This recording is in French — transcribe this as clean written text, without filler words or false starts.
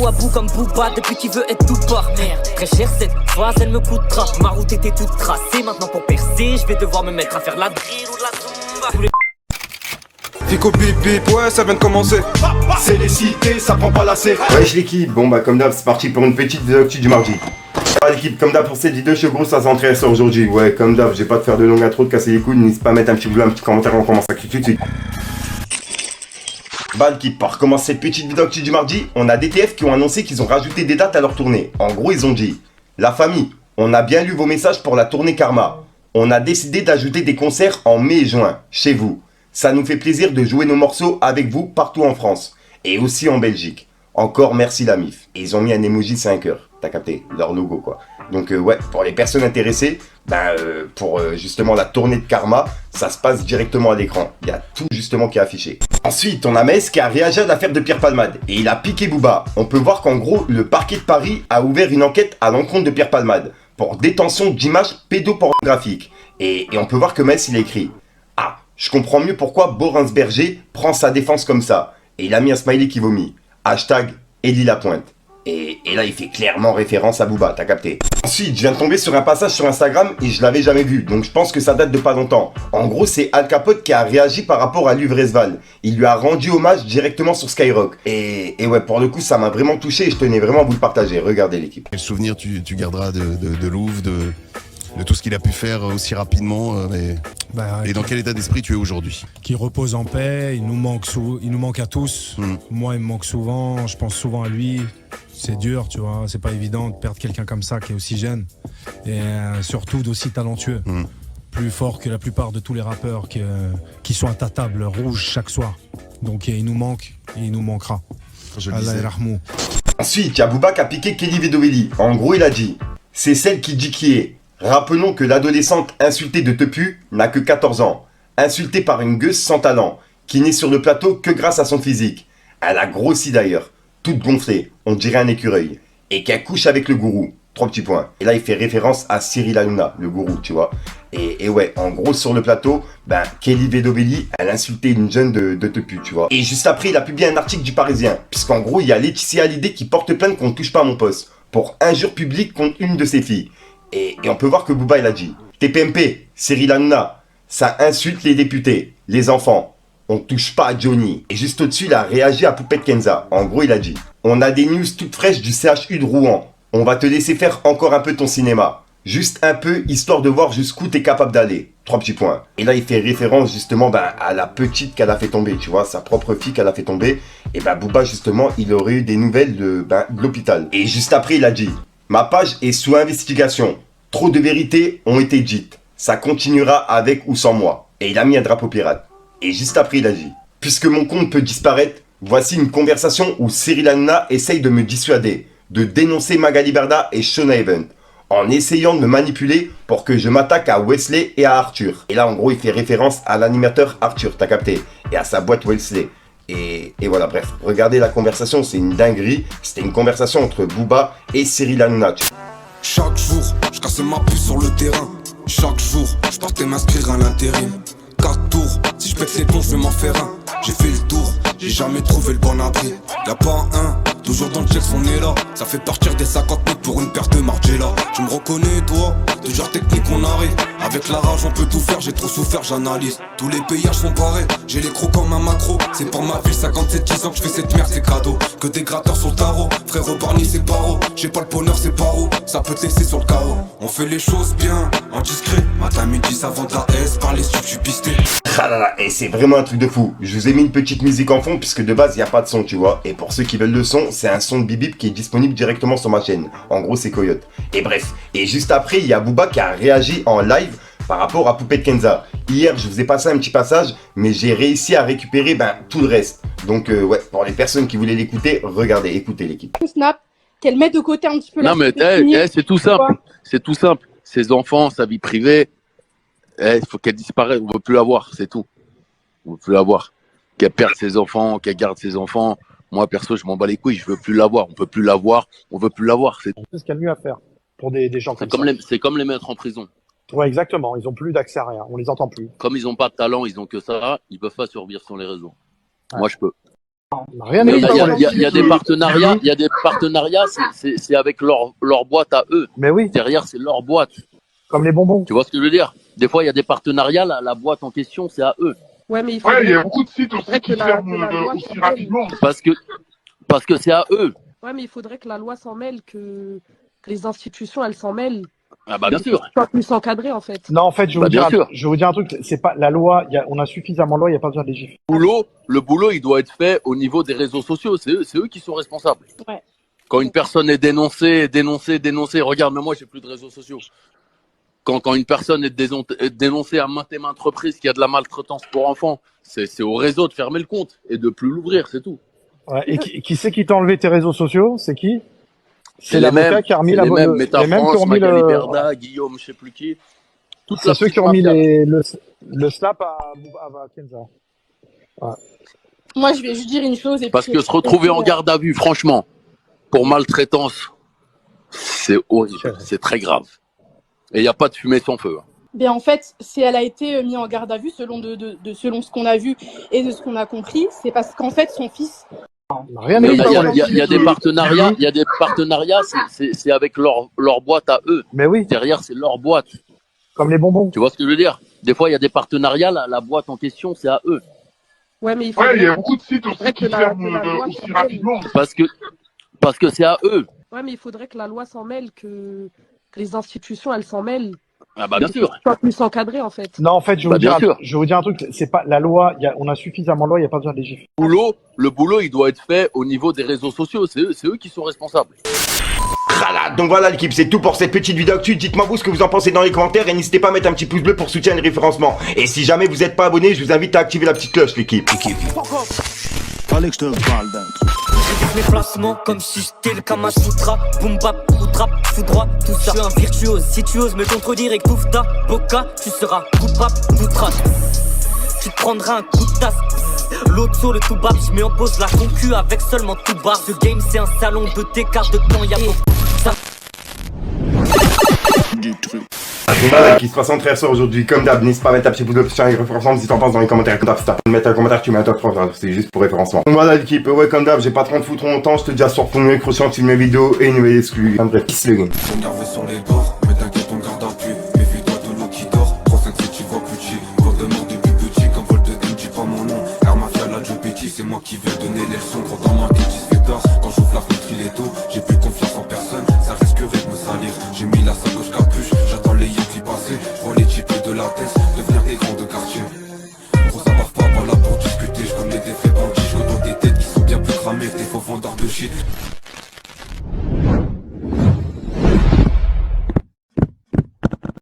À bout comme Booba depuis qu'il veut être tout par merde. Très cher cette phrase, elle me coûtera. Ma route était toute tracée, maintenant pour percer, je vais devoir me mettre à faire la drill ou de la zumba. Fico bip bip, ouais ça vient de commencer. C'est les cités, ça prend pas la serre. Wesh l'équipe, bon bah comme d'hab c'est parti pour une petite vidéo du mardi. L'équipe, comme d'hab pour cette vidéo, je suis gros, ça s'intéresse aujourd'hui. Ouais, comme d'hab, je vais pas te faire de longue intro, de casser les couilles, n'hésite pas à mettre un petit boulot, un petit commentaire, on commence à cliquer tout de suite. Bah l'équipe, pour commencer cette petite vidéo du mardi, on a des TF qui ont annoncé qu'ils ont rajouté des dates à leur tournée. En gros, ils ont dit: la famille, on a bien lu vos messages pour la tournée Karma. On a décidé d'ajouter des concerts en mai et juin, chez vous. Ça nous fait plaisir de jouer nos morceaux avec vous partout en France. Et aussi en Belgique. Encore merci la MIF. Et ils ont mis un emoji 5 heures. T'as capté, leur logo quoi. Donc ouais, pour les personnes intéressées, pour justement la tournée de Karma, ça se passe directement à l'écran. Il y a tout justement qui est affiché. Ensuite, on a Maes qui a réagi à l'affaire de Pierre Palmade. Et il a piqué Booba. On peut voir qu'en gros, le parquet de Paris a ouvert une enquête à l'encontre de Pierre Palmade pour détention d'images pédopornographiques. Et on peut voir que Maes il a écrit: ah, je comprends mieux pourquoi Borensberger prend sa défense comme ça. Et il a mis un smiley qui vomit. Hashtag Elie Lapointe. Et là, il fait clairement référence à Booba, t'as capté. Ensuite, je viens de tomber sur un passage sur Instagram et je l'avais jamais vu, donc je pense que ça date de pas longtemps. En gros, c'est Al Capote qui a réagi par rapport à Luvresval. Il lui a rendu hommage directement sur Skyrock. Et ouais, pour le coup, ça m'a vraiment touché et je tenais vraiment à vous le partager. Regardez l'équipe. Quel souvenir tu garderas de Louvre, de tout ce qu'il a pu faire aussi rapidement et dans quel état d'esprit tu es aujourd'hui? Qui repose en paix, il nous manque à tous. Moi, il me manque souvent, je pense souvent à lui. C'est dur, tu vois, c'est pas évident de perdre quelqu'un comme ça qui est aussi jeune et surtout d'aussi talentueux. Plus fort que la plupart de tous les rappeurs qui sont à ta table rouge chaque soir. Donc il nous manque et il nous manquera. Allah yarhamou. Ensuite, il y a Booba qui a piqué Kelly Vedovelli. En gros, il a dit: c'est celle qui dit qui est. Rappelons que l'adolescente insultée de Tepu n'a que 14 ans. Insultée par une gueuse sans talent, qui n'est sur le plateau que grâce à son physique. Elle a grossi d'ailleurs, toute gonflée, on dirait un écureuil. Et qu'elle couche avec le gourou. 3 petits points. Et là, il fait référence à Cyril Hanouna, le gourou, tu vois. Et ouais, en gros, sur le plateau, Kelly Vedovelli, elle insultait une jeune de Tepu, tu vois. Et juste après, il a publié un article du Parisien. Puisqu'en gros, il y a Laetitia Hallyday qui porte plainte qu'on ne touche pas à mon poste. Pour injure publique contre une de ses filles. Et on peut voir que Booba, il a dit: TPMP, Cyril Hanouna, ça insulte les députés, les enfants. On touche pas à Johnny. Et juste au-dessus, il a réagi à Poupette Kenza. En gros, il a dit: on a des news toutes fraîches du CHU de Rouen. On va te laisser faire encore un peu ton cinéma. Juste un peu, histoire de voir jusqu'où t'es capable d'aller. 3 petits points. Et là, il fait référence justement à la petite qu'elle a fait tomber, tu vois, sa propre fille qu'elle a fait tomber. Et Booba, justement, il aurait eu des nouvelles de l'hôpital. Et juste après, il a dit: ma page est sous investigation. Trop de vérités ont été dites. Ça continuera avec ou sans moi. Et il a mis un drapeau pirate. Et juste après, il a dit: puisque mon compte peut disparaître, voici une conversation où Cyril Hanouna essaye de me dissuader, de dénoncer Magali Berda et Shona Event, en essayant de me manipuler pour que je m'attaque à Wesley et à Arthur. Et là, en gros, il fait référence à l'animateur Arthur, t'as capté, et à sa boîte Wesley. Et voilà, bref, regardez la conversation, c'est une dinguerie. C'était une conversation entre Booba et Cyril Hanouna. Chaque jour, je cassais ma puce sur le terrain. Chaque jour, je partais m'inscrire à l'intérim. 4 tours, si je pète les plombs, je vais m'en faire un. J'ai fait le tour, j'ai jamais trouvé le bon abri. Y'a pas un, toujours dans le check, on est là. Ça fait partir des 50 mètres pour une paire de Margiela. Tu me reconnais toi, de genre technique on arrive. Avec la rage on peut tout faire, j'ai trop souffert, j'analyse. Tous les payages sont pareils, j'ai les crocs comme un macro. C'est pour ma vie, 57 ans que je fais cette merde, c'est cadeau. Que des gratteurs sur le tarot, frérot Barney c'est paro. J'ai pas le bonheur, c'est paro, ça peut te laisser sur le carreau. On fait les choses bien, en discret. Matin, midi, ça vend ta S, par les stups, je suis pisté. Ah là là, et c'est vraiment un truc de fou. Je vous ai mis une petite musique en fond puisque de base il n'y a pas de son, tu vois. Et pour ceux qui veulent le son, c'est un son de Bibip qui est disponible directement sur ma chaîne. En gros, c'est Coyote. Et bref, et juste après, il y a Booba qui a réagi en live par rapport à Poupette Kenza. Hier, je vous ai passé un petit passage, mais j'ai réussi à récupérer tout le reste. Donc ouais, pour les personnes qui voulaient l'écouter, regardez, écoutez l'équipe. Snap, qu'elle met de côté un petit peu non, mais c'est tout simple. C'est tout simple. Ses enfants, sa vie privée, il faut qu'elle disparaisse. On ne veut plus la voir, c'est tout. On ne veut plus la voir. Qu'elle perde ses enfants, qu'elle garde ses enfants. Moi, perso, je m'en bats les couilles. Je ne veux plus la voir. On ne peut plus la voir. On ne veut plus la voir. C'est ce qu'il y a de mieux à faire pour des gens comme ça. C'est comme les mettre en prison. Ouais, exactement. Ils n'ont plus d'accès à rien. On les entend plus. Comme ils n'ont pas de talent, ils n'ont que ça. Ils ne peuvent pas survivre sur les réseaux. Ouais. Moi, je peux. Rien Il n'est y, dit a- pour les... il y a des partenariats, c'est avec leur boîte à eux. Mais oui, Derrière, c'est leur boîte. comme les bonbons. Tu vois ce que je veux dire? Des fois, il y a des partenariats, la boîte en question, c'est à eux. Ouais, mais il Ouais, il y faudrait, a beaucoup de sites aussi que qui ferment la loi aussi s'en mêle. rapidement. Parce que c'est à eux. Ouais, mais il faudrait que la loi s'en mêle, que les institutions, elles s'en mêlent. Ah bah bien sûr. Soient plus encadrées, en fait. Non, en fait, je vais Bah, bien sûr. je vais vous dire un truc. C'est pas la loi. On a suffisamment de lois. Il n'y a pas besoin de légiférer. Le boulot, il doit être fait au niveau des réseaux sociaux. C'est eux qui sont responsables. Ouais. Quand une personne est dénoncée, regarde, mais moi, j'ai plus de réseaux sociaux. Quand une personne est dénoncée à maintes et maintes reprises qu'il y a de la maltraitance pour enfants, c'est au réseau de fermer le compte et de plus l'ouvrir, c'est tout. Ouais, et qui c'est qui t'a enlevé tes réseaux sociaux? C'est qui? C'est les l'avocat mêmes, qui a remis c'est la les mêmes, les Meta mêmes qui ont France, remis Magali le. Berda, Guillaume, je sais plus qui. Toute C'est la ceux qui petite ont mis mafia. le slap à Kenza. Ouais. Moi, je vais juste dire une chose. Parce que se retrouver en garde à vue, franchement, pour maltraitance, c'est horrible, c'est très grave. Et il n'y a pas de fumée sans feu. Ben, en fait, si elle a été mise en garde à vue, selon ce qu'on a vu et de ce qu'on a compris, c'est parce qu'en fait, son fils. Rien n'est Il dit pour les... y a des partenariats, c'est avec leur boîte à eux. Mais oui, Derrière, c'est leur boîte. comme les bonbons. Tu vois ce que je veux dire? Des fois, il y a des partenariats, la boîte en question, c'est à eux. Ouais, mais il Ouais, faudrait, il y a beaucoup de sites aussi que qui la ferment loi aussi s'en mêle. rapidement. Parce que c'est à eux. Ouais, mais il faudrait que la loi s'en mêle, que les institutions, elles s'en mêlent. Ah bah bien sûr. Soient plus encadrées, en fait. Non, en fait, je vais Bah, vous dire, bien sûr. je vais vous dire un truc. C'est pas la loi. On a suffisamment de lois. Il n'y a pas besoin de légiférer. Le boulot, il doit être fait au niveau des réseaux sociaux. C'est eux qui sont responsables. Voilà, donc voilà l'équipe, c'est tout pour cette petite vidéo actu. Dites-moi vous ce que vous en pensez dans les commentaires et n'hésitez pas à mettre un petit pouce bleu pour soutenir le référencement. Et si jamais vous n'êtes pas abonné, je vous invite à activer la petite cloche l'équipe. Fallait que je te parle d'un truc. Mes placements comme si j'étais le Kama Sutra. Boom bap ou trap, tout droit, tout ça. Je suis un virtuose, si tu oses me contredire et que t'ouvres ta boca, tu seras coupable d'outrage. Tu te prendras un coup de tasse. L'autre sur le tout bap, je mets en pause la concu avec seulement tout bar. Ce game c'est un salon de d'écart de temps, y'a beaucoup ça. Voilà qui se passe en très soir aujourd'hui, comme d'hab, n'hésite pas à mettre un petit pouce bleu pour soutenir le référencement, si t'en penses dans les commentaires, comme d'hab, si t'as pas mettre un commentaire, tu mets un top 3, c'est juste pour référencement. Donc voilà l'équipe, ouais comme d'hab, j'ai pas 30 foutre longtemps, je te dis à soir pour une nouvelle croissance, une nouvelle vidéo et une nouvelle exclue. En bref, peace le game. On nerveux sur les bords, mais t'inquiète on garde appui. Méfie-toi de l'eau qui dort, 357 tu vois plus petit. Code de mort depuis petit, comme vol de M, dis pas mon nom. Air Mafia la Joe Petit, c'est moi qui vais donner les leçons. Gros dans ma tête, il se fait tard, quand j'ouvre la fenêtre il est tôt.